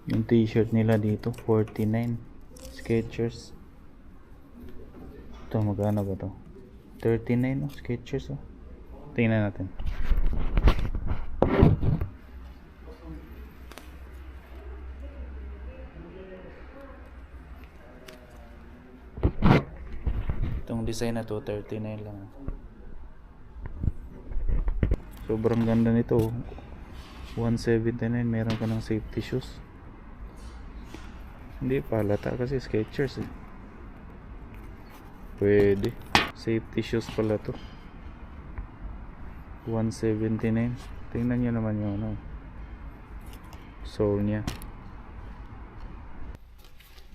Yung t-shirt nila dito 49 Skechers. Ito magkano ba to? 39 no? Skechers oh. Tingnan natin. Itong design na to 39 lang. Sobrang ganda nito. 179, meron ka ng safety shoes. Hindi palata kasi Skechers eh. Pwede. Safety shoes pala to. 179. Tingnan nyo naman yung ano, sole nya.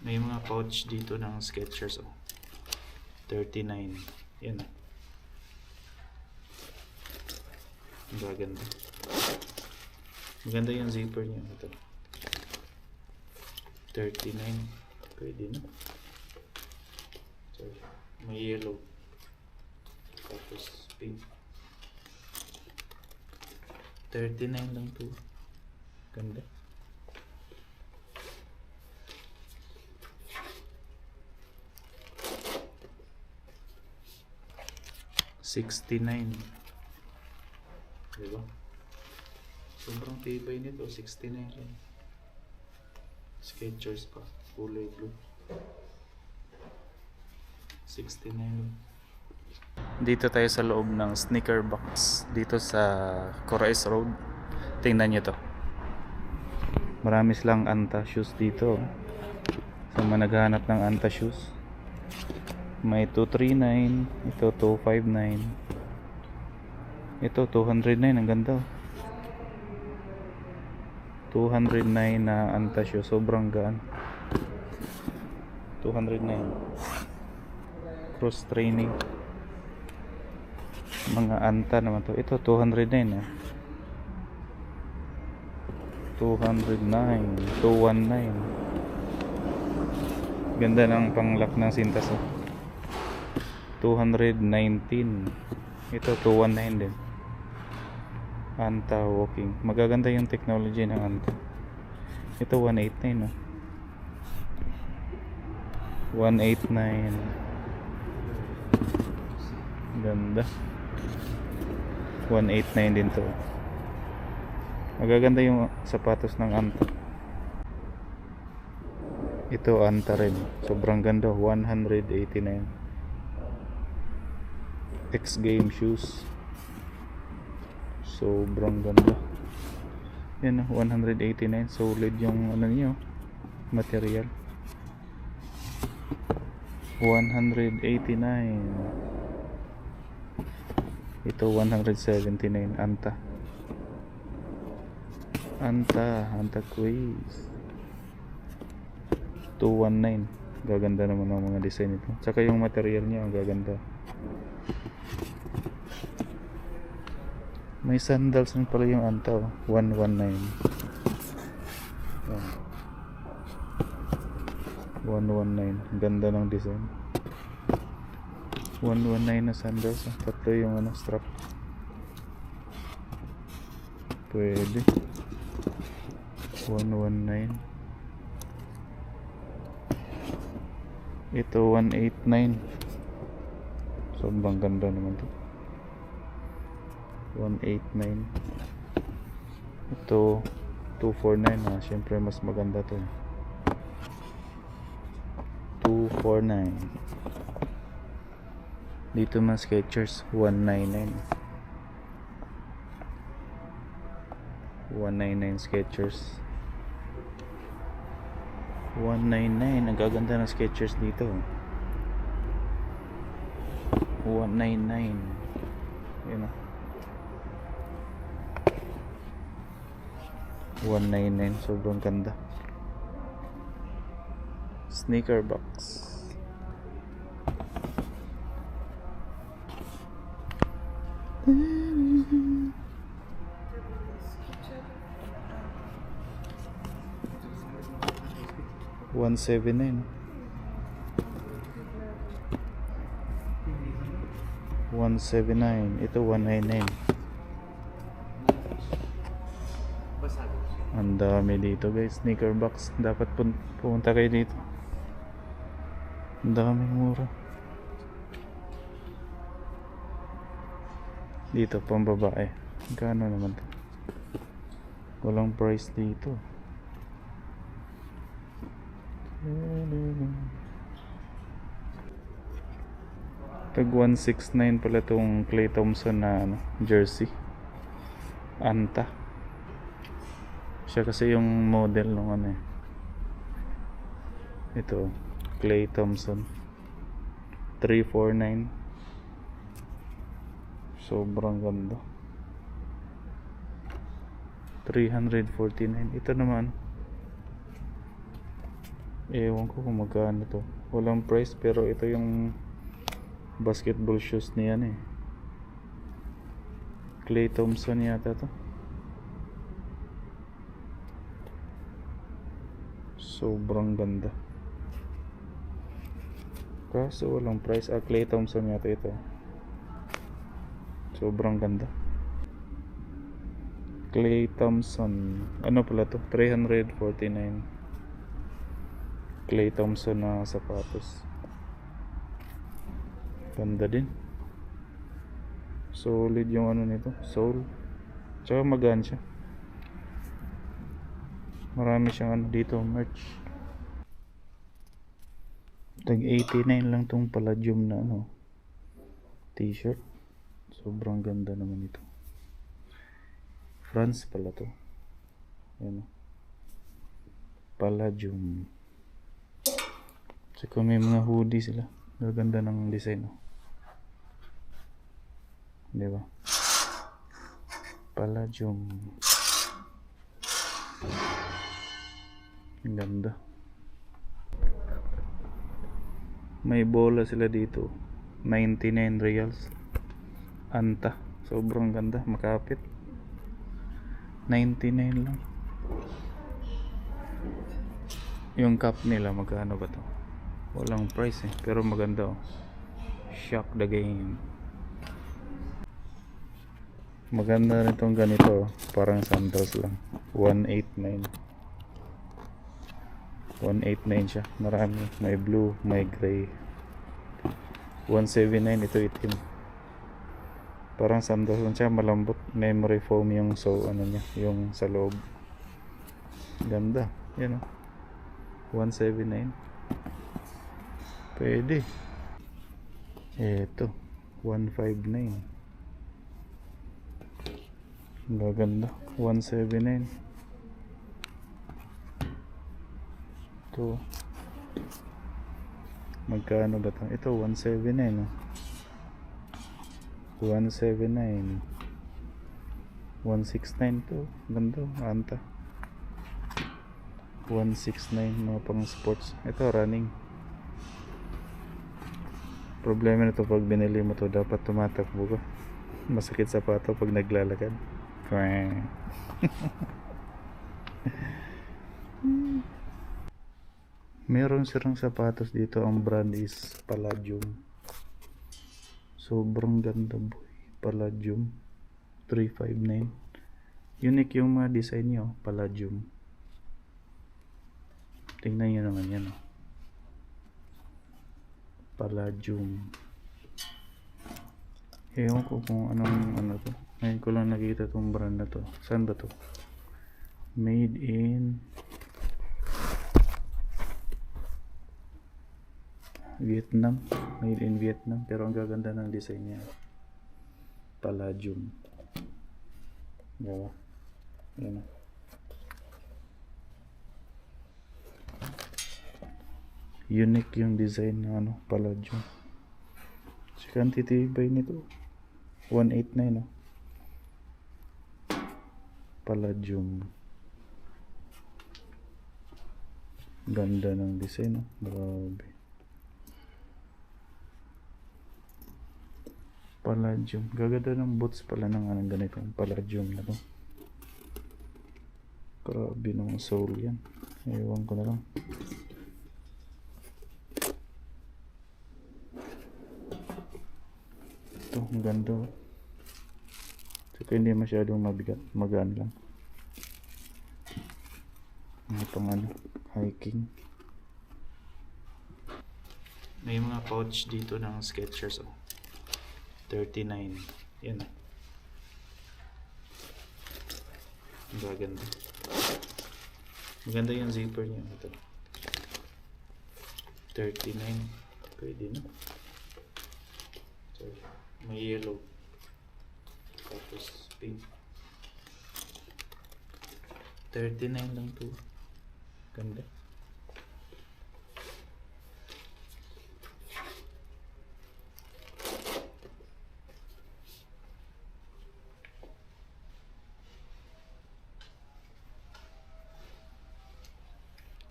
May mga pouch dito ng Skechers oh. 39. Yan oh. Maganda. Maganda yung zipper niya. Ito. 39. Pwede na. Sorry. May yellow. Tapos pink. 39 lang to. Ganda. $69. Diba? Sobrang tibay nito. 69 lang. Skechers pa. Kulay blue. 69 lang. Dito tayo sa loob ng sneaker box. Dito sa Corais Road. Tingnan nyo to. Marami silang Anta shoes dito. Sa mga naghahanap ng Anta shoes. May 239. Ito 259. Ito 209. Ang ganda. 209 na Anta shoes. Sobrang gaan. 209. Cross training. Mga Anta naman to. Ito 209 eh. 209. 219. Ganda ng panglock ng sintas oh. 219. Ito 219 din. Anta walking. Magaganda yung technology ng Anta. Ito 189 no. 189. Ganda. 189 din to. Magaganda yung sapatos ng Anta. Ito Anta rin. Sobrang ganda. 189. X game shoes. Sobrang ganda. Yan 189. Solid yung ano niyo, material. 189. Ito 179. Anta quiz. 219. Gaganda naman ang mga design nito. Tsaka yung material niya ang gaganda. May sandals din pala yung Anta oh. 119. 119. Ganda ng design. 119 na sandals oh. Tatlo yung ano, strap. Pwede. 119. Ito 189. Sobrang ganda naman to. 189. Ito 249 ah. Siyempre mas maganda to. 249. Dito man Skechers 199. 199 Skechers. 199. Ang gaganda ng Skechers dito. 199. Yun o. 199. Sobrang ganda. Sneaker box. $179. 179. Ito 199. Ang dami dito guys, sneaker box. Dapat pumunta kayo dito. Ang daming mura. Dito pang babae. Magkano naman to? Walang price dito. Tag 169 pala tong Klay Thompson na jersey. Anta. Siya kasi yung model ng Ito, Klay Thompson. 349. Sobrang ganda. 349. Ito naman. Ewan ko kung magkano to. Walang price pero ito yung basketball shoes niya Klay Thompson yata to. Sobrang ganda. Kaso walang price. Klay Thompson yata ito. Sobrang ganda. Klay Thompson. Ano pala to? 349. Klay Thompson na sapatos. Ganda din. Solid yung nito. Sole. Tsaka magaan siya. Marami siyang dito. Merch. Tag 89 lang tong Palladium na t-shirt. Sobrang ganda naman ito. France pala to. Ayan. Palladium. Tsaka may mga hoodie sila. Ganda ng design. Diba? Palladium. Ang ganda. May bola sila dito. 99 reals. Anta. Sobrang ganda. Makapit. 99 lang. Yung cup nila magkano ba to? Walang price pero maganda Shock the game. Maganda rin itong ganito parang sandals lang. 189. 189 siya. Marami. May blue, may gray. 179 ito itim. Parang sandals lang siya, malambot. Memory foam yung niya, yung sa loob. Ganda. Yan 179. Pwede. Eto 159. Gaganda. 179. Ito. Magkano ba ito? Ito 179 179. 169 to. Ganda. Anta. 169 mga pang sports. Ito running. Problema nito pag binili mo to, dapat tumatakbo ka. Masakit sa pato pag naglalakad. Meron silang sapatos dito. Ang brand is Palladium. Sobrang ganda boy. Palladium 359. Unique yung mga design nyo. Palladium. Tingnan nyo naman yan Palladium. Ewan ko kung anong to. Ngayon ko lang nakita tong brand na to. Saan ba to? Made in Vietnam. Made in Vietnam. Pero ang gaganda ng design niya. Palladium. Diba? Yan unique yung design ng Palladium. Tsaka ang titibay nito 189 Palladium. Ganda ng design grabe. Palladium. Gaganda ng boots pala ng ganito Palladium na to. Grabe ng soul yan. Ewan ko na lang. Ito, ang ganda. Saka hindi masyadong mabigat. Magaan lang. May pang ano, hiking. May mga pouch dito ng Skechers, oh. 39. Yan, oh. Ang gaganda. Maganda yung zipper niya. Ito. 39. Pwede na. So, may yellow. Tapos pink. 39 lang to. Ganda.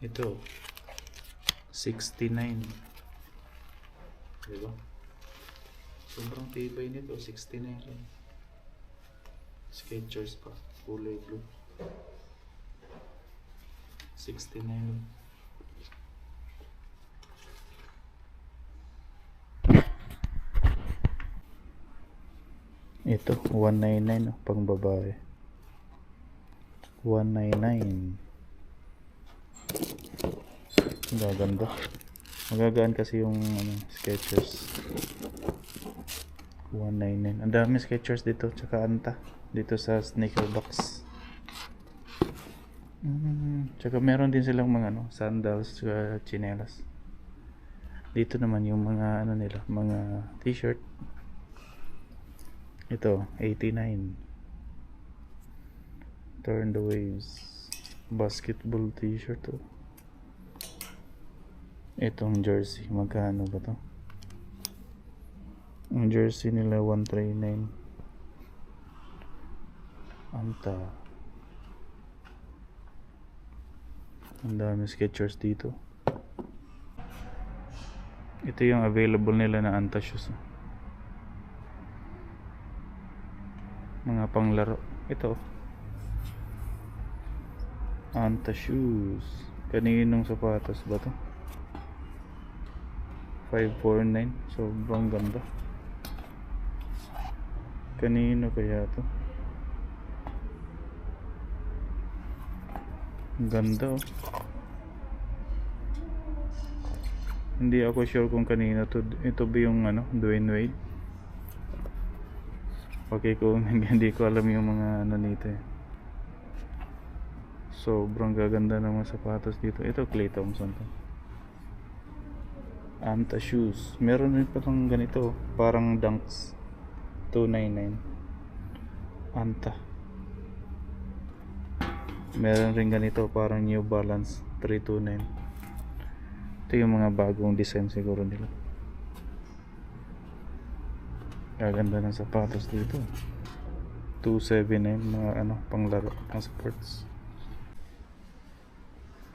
Ito 69. Diba? Sobrang tibay nito. 69 lang. Skechers pa. Kulay blue. 69 lang. Ito 199, oh, pang babae. 199. Gaganda. Magagaan kasi yung ano, Skechers. 199. Ang dami Skechers dito, tsaka Anta dito sa sneaker box. Tsaka meron din silang mga ano, sandals, tsaka chinelas. Dito naman yung mga ano nila, mga t-shirt. Ito 89. Turn the Waves basketball t-shirt, oh. Itong jersey, magkano ba to? Ang jersey nila 139. Anta. Ang dami Skechers dito. Ito yung available nila na Anta shoes, oh. Mga panglaro. Ito Anta shoes. Kaninong sapatos ba to? 549. Sobrang ganda. Kanino kaya to? Ang ganda, oh. Hindi ako sure kung kanino to. Ito ba yung ano, Dwayne Wade? Okay, kung hindi ko alam yung mga ano nito, eh. Sobrang gaganda ng mga sapatos dito. Ito Klay Thompson to. Anta shoes. Meron rin palang ganito, parang Dunks. 299. Anta. Meron rin ganito, parang New Balance. 329. Ito yung mga bagong design siguro nila. Gaganda ng sapatos dito. 279, mga ano, panglaro, pang sports.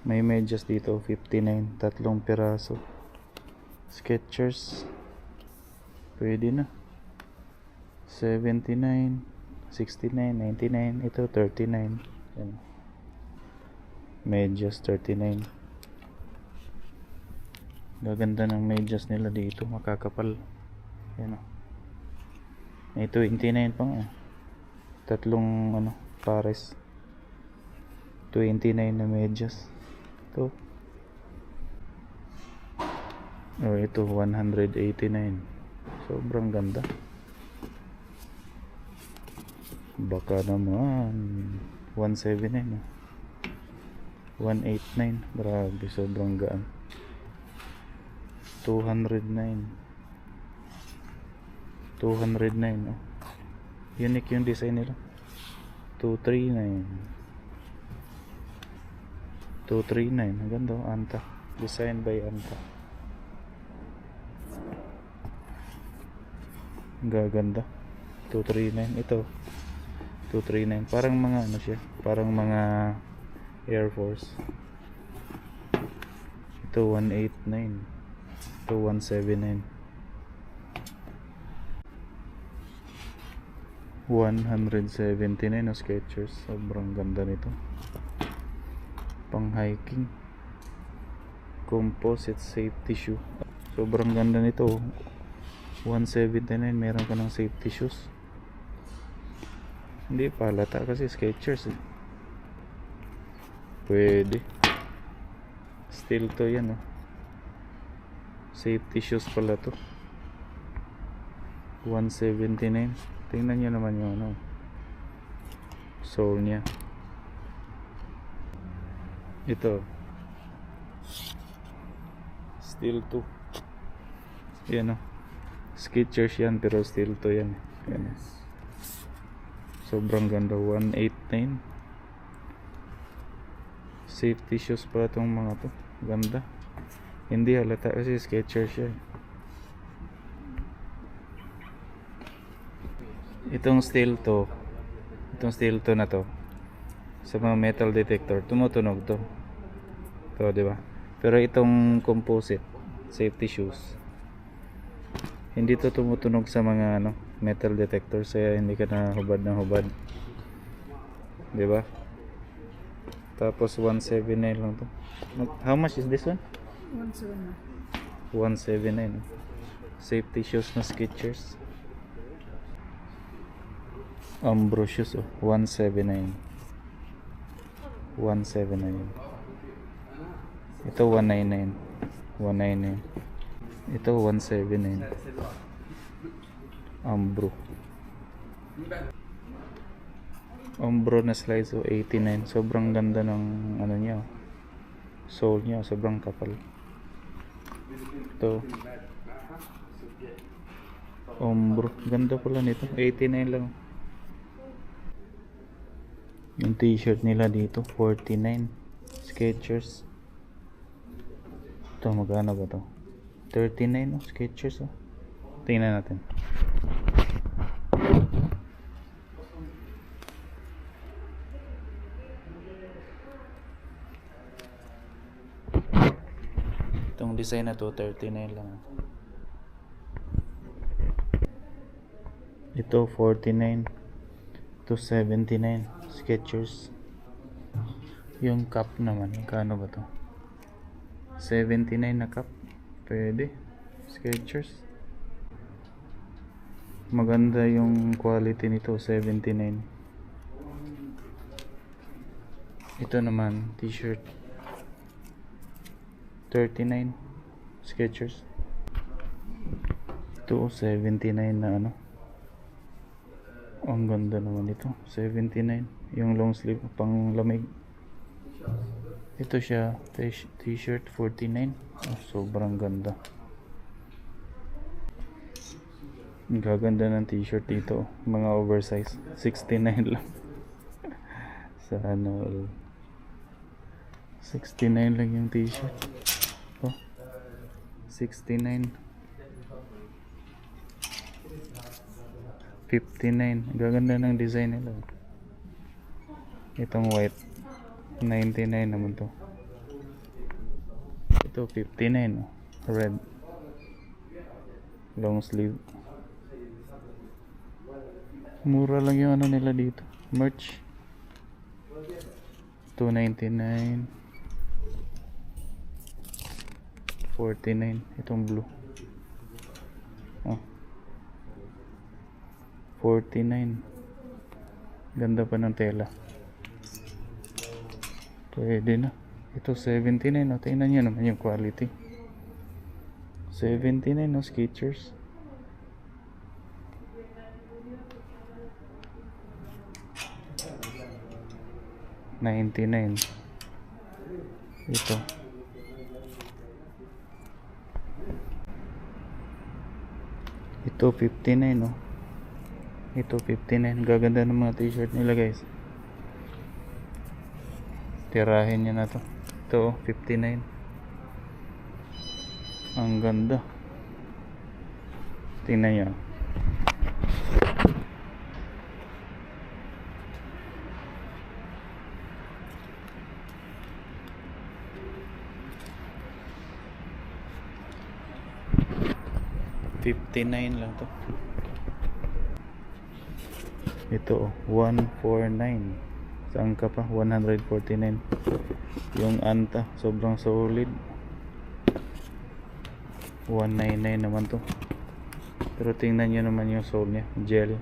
May medyas dito, 59, tatlong piraso. Skechers, pwede na. 79, 69, 99, ito 39. Yan. Medyas 39. Gaganda ng medyas nila dito, makakapal. Yan, oh. May 29 pa nga. Tatlong ano, pares. 29 na medyas. Ito. Oh, ito 189. Sobrang ganda. Baka naman 179, 189. Grabe, sobrang gaan. 209. 209, oh. Unique yung design nila. 239. 239. Ang ganda, oh. Anta. Design by Anta. Gaganda. 239. Ito 239. Parang mga ano siya, parang mga Air Force. Ito 189. Ito 179. 179 na Skechers. Sobrang ganda nito. Pang hiking. Composite safety shoe. Sobrang ganda nito. 179, meron ka ng safety shoes. Hindi palata kasi Skechers, eh. Pwede. Steel to yan oh. Safety shoes pala to. 179. Tingnan nyo naman yung ano, sole nya. Ito steel to. Yan oh. Skechers yan pero steel to yan. Yan. Sobrang ganda. 189. Safety shoes pa itong mga to. Ganda. Hindi halata kasi Skechers siya. Itong steel to na to sa mga metal detector tumutunog to. To, di ba? Pero itong composite safety shoes hindi to tumutunog sa mga ano, metal detector, kaya hindi ka na hubad ng hubad. Di ba? Tapos 179 lang to. How much is this one? 179. Safety shoes na Skechers. Umbro shoes oh. 179. 179. Ito 199. 199. Ito 179. Umbro na slides oh, 89. Sobrang ganda ng ano niya. Sole niya sobrang kapal. Ito Umbro. Ganda pala nito. 89 lang. Yung t-shirt nila dito 49. Skechers. Ito magkano ba to? 39 oh, Skechers oh. Tingnan natin. Itong design na to 39 lang. Ito 49 to 79 Skechers. Yung cup naman kano ba to? 79 na cup. Pwede. Skechers. Maganda yung quality nito 79. Ito naman t-shirt 39 Skechers. Ito 79 na ano. Ang ganda naman ito 79. Yung long sleeve pang lamig. Ito siya t-shirt 49. Oh, sobrang ganda. Ang gaganda ng t-shirt dito. Mga oversize 69 lang. Sa ano 69 lang yung t-shirt. Oh 69 59. Gaganda ng design nila. Itong white 99 naman to. Ito 59 oh. Red long sleeve. Mura lang yung ano nila dito. Merch 299 49. Itong blue oh 49. Ganda pa ng tela. Pwede na. Ito 79 oh. Tingnan nyo naman yung quality. 79 no Skechers. $99. Ito ito 59 no. Ito 59. Gaganda ng mga t-shirt nila guys. Tirahin nyo na to. Ito 59. Ang ganda. Tingnan nyo. $59 lang to. Ito 149. Saan ka pa? 149. Yung anta sobrang solid. 199 naman to. Pero tingnan nyo naman yung sole nya. Gel.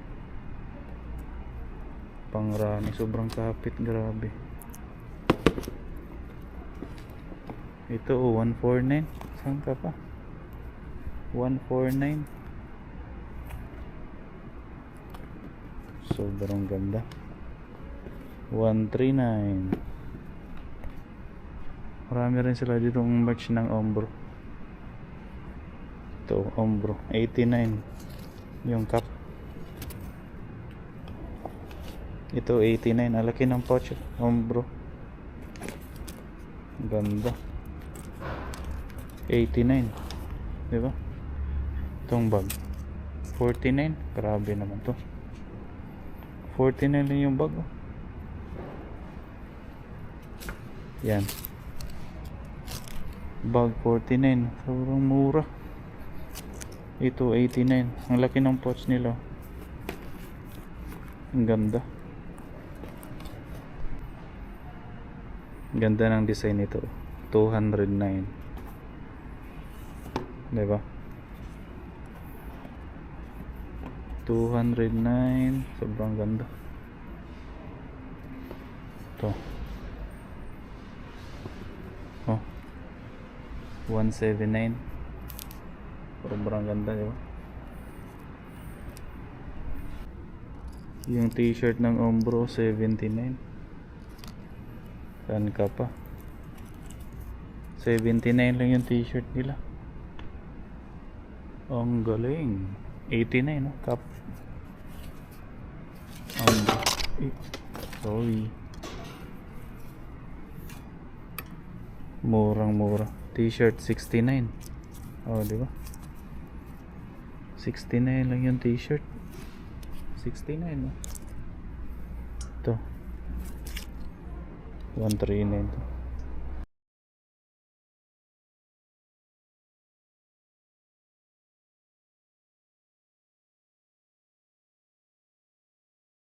Pangrami. Sobrang kapit. Grabe. Ito, 149. Saan ka pa? 149. Sobrang ganda. 139. Marami rin sila dito ng merch ng Umbro. Ito, Umbro. 89. Yung cup. Ito, 89. Alaki ng pouch. Umbro. Ganda. 89. Diba? Itong bag. 49. Grabe naman to. 49 lang yung bag. Oh. Yan. Bag 49. Sobrang mura. Ito 89. Ang laki ng pouch nila. Ang ganda. Ganda ng design nito. 209. Diba? 209. Sobrang ganda. Ito. Oh. 179. Sobrang ganda, diba? Yung t-shirt ng Umbro 79. Saan ka pa? 79 lang yung t-shirt nila. Ang galing. 89, no? Cup. Sorry. Murang-mura. T-shirt 69. Oh, di ba? 69 lang yung t-shirt. 69, no? Ito. 139 to.